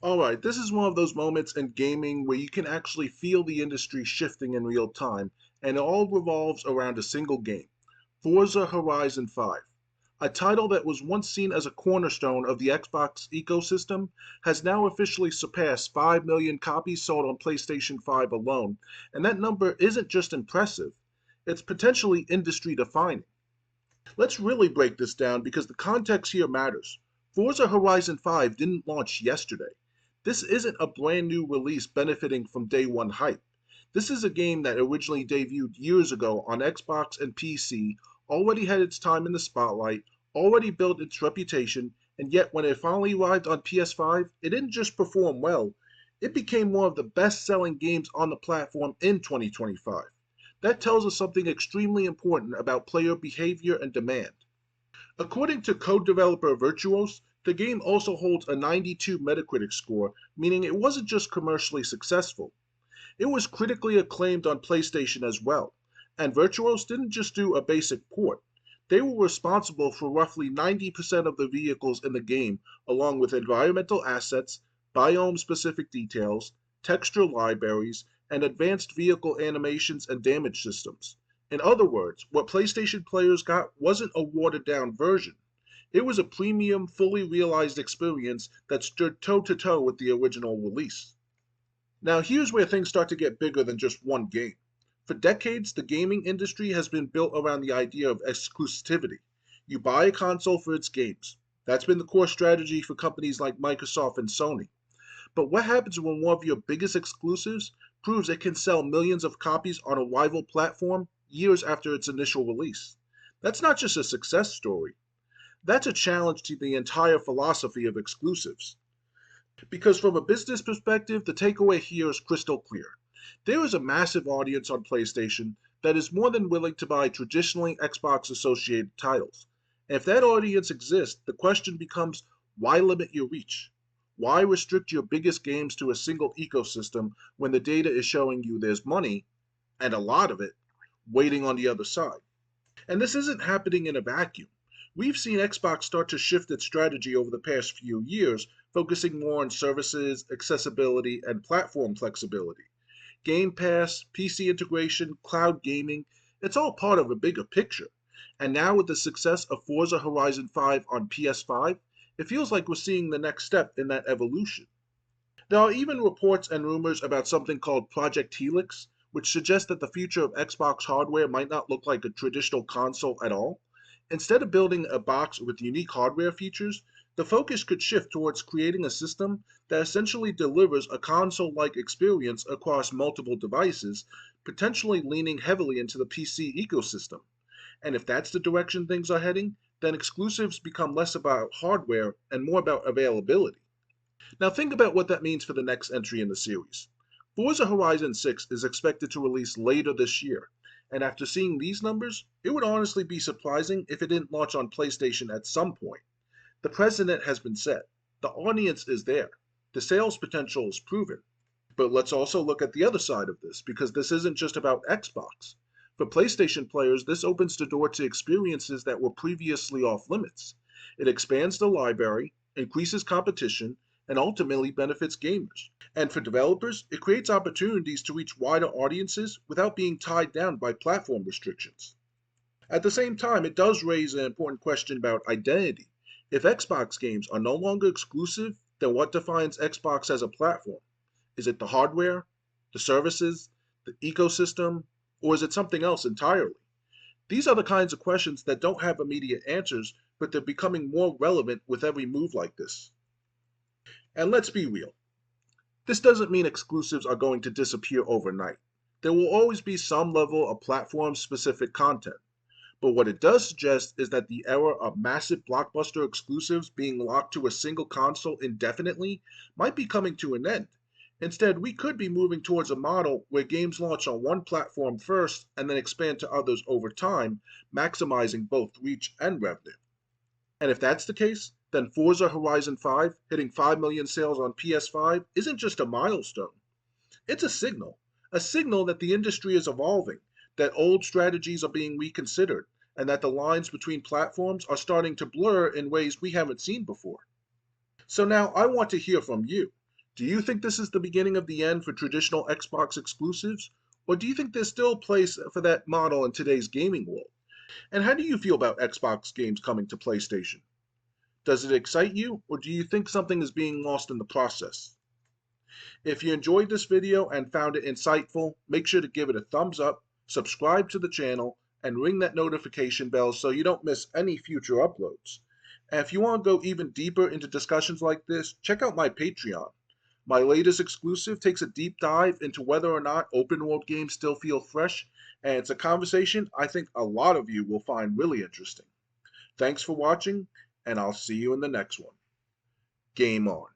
Alright, this is one of those moments in gaming where you can actually feel the industry shifting in real time, and it all revolves around a single game, Forza Horizon 5. A title that was once seen as a cornerstone of the Xbox ecosystem has now officially surpassed 5 million copies sold on PlayStation 5 alone, and that number isn't just impressive, it's potentially industry defining. Let's really break this down because the context here matters. Forza Horizon 5 didn't launch yesterday. This isn't a brand new release benefiting from day one hype. This is a game that originally debuted years ago on Xbox and PC, already had its time in the spotlight, already built its reputation, and yet when it finally arrived on PS5, it didn't just perform well, it became one of the best selling games on the platform in 2025. That tells us something extremely important about player behavior and demand. According to code developer Virtuos, the game also holds a 92 Metacritic score, meaning it wasn't just commercially successful. It was critically acclaimed on PlayStation as well. And Virtuos didn't just do a basic port. They were responsible for roughly 90% of the vehicles in the game, along with environmental assets, biome specific details, texture libraries, and advanced vehicle animations and damage systems. In other words, what PlayStation players got wasn't a watered down version. It was a premium, fully realized experience that stood toe to toe with the original release. Now, here's where things start to get bigger than just one game. For decades, the gaming industry has been built around the idea of exclusivity. You buy a console for its games. That's been the core strategy for companies like Microsoft and Sony. But what happens when one of your biggest exclusives proves it can sell millions of copies on a rival platform years after its initial release? That's not just a success story, that's a challenge to the entire philosophy of exclusives. Because from a business perspective, the takeaway here is crystal clear. There is a massive audience on PlayStation that is more than willing to buy traditionally Xbox associated titles. And if that audience exists, the question becomes why limit your reach? Why restrict your biggest games to a single ecosystem when the data is showing you there's money, and a lot of it, waiting on the other side? And this isn't happening in a vacuum. We've seen Xbox start to shift its strategy over the past few years, focusing more on services, accessibility, and platform flexibility. Game Pass, PC integration, cloud gaming, it's all part of a bigger picture. And now, with the success of Forza Horizon 5 on PS5, it feels like we're seeing the next step in that evolution. There are even reports and rumors about something called Project Helix, which suggests that the future of Xbox hardware might not look like a traditional console at all. Instead of building a box with unique hardware features, the focus could shift towards creating a system that essentially delivers a console like experience across multiple devices, potentially leaning heavily into the PC ecosystem. And if that's the direction things are heading, then exclusives become less about hardware and more about availability. Now think about what that means for the next entry in the series. Forza Horizon 6 is expected to release later this year, and after seeing these numbers, it would honestly be surprising if it didn't launch on PlayStation at some point. The precedent has been set, the audience is there, the sales potential is proven. But let's also look at the other side of this, because this isn't just about Xbox. For PlayStation players, this opens the door to experiences that were previously off limits. It expands the library, increases competition, and ultimately benefits gamers. And for developers, it creates opportunities to reach wider audiences without being tied down by platform restrictions. At the same time, it does raise an important question about identity. If Xbox games are no longer exclusive, then what defines Xbox as a platform? Is it the hardware, the services, the ecosystem, or is it something else entirely? These are the kinds of questions that don't have immediate answers, but they're becoming more relevant with every move like this. And let's be real, this doesn't mean exclusives are going to disappear overnight. There will always be some level of platform specific content. But what it does suggest is that the era of massive blockbuster exclusives being locked to a single console indefinitely might be coming to an end. Instead, we could be moving towards a model where games launch on one platform first and then expand to others over time, maximizing both reach and revenue. And if that's the case, then Forza Horizon 5 hitting 5 million sales on PS5 isn't just a milestone. It's a signal that the industry is evolving, that old strategies are being reconsidered, and that the lines between platforms are starting to blur in ways we haven't seen before. So now I want to hear from you. Do you think this is the beginning of the end for traditional Xbox exclusives? Or do you think there's still a place for that model in today's gaming world? And how do you feel about Xbox games coming to PlayStation? Does it excite you, or do you think something is being lost in the process? If you enjoyed this video and found it insightful, make sure to give it a thumbs up, subscribe to the channel, and ring that notification bell so you don't miss any future uploads. And if you want to go even deeper into discussions like this, check out my Patreon. My latest exclusive takes a deep dive into whether or not open world games still feel fresh, and it's a conversation I think a lot of you will find really interesting. Thanks for watching, and I'll see you in the next one. Game on.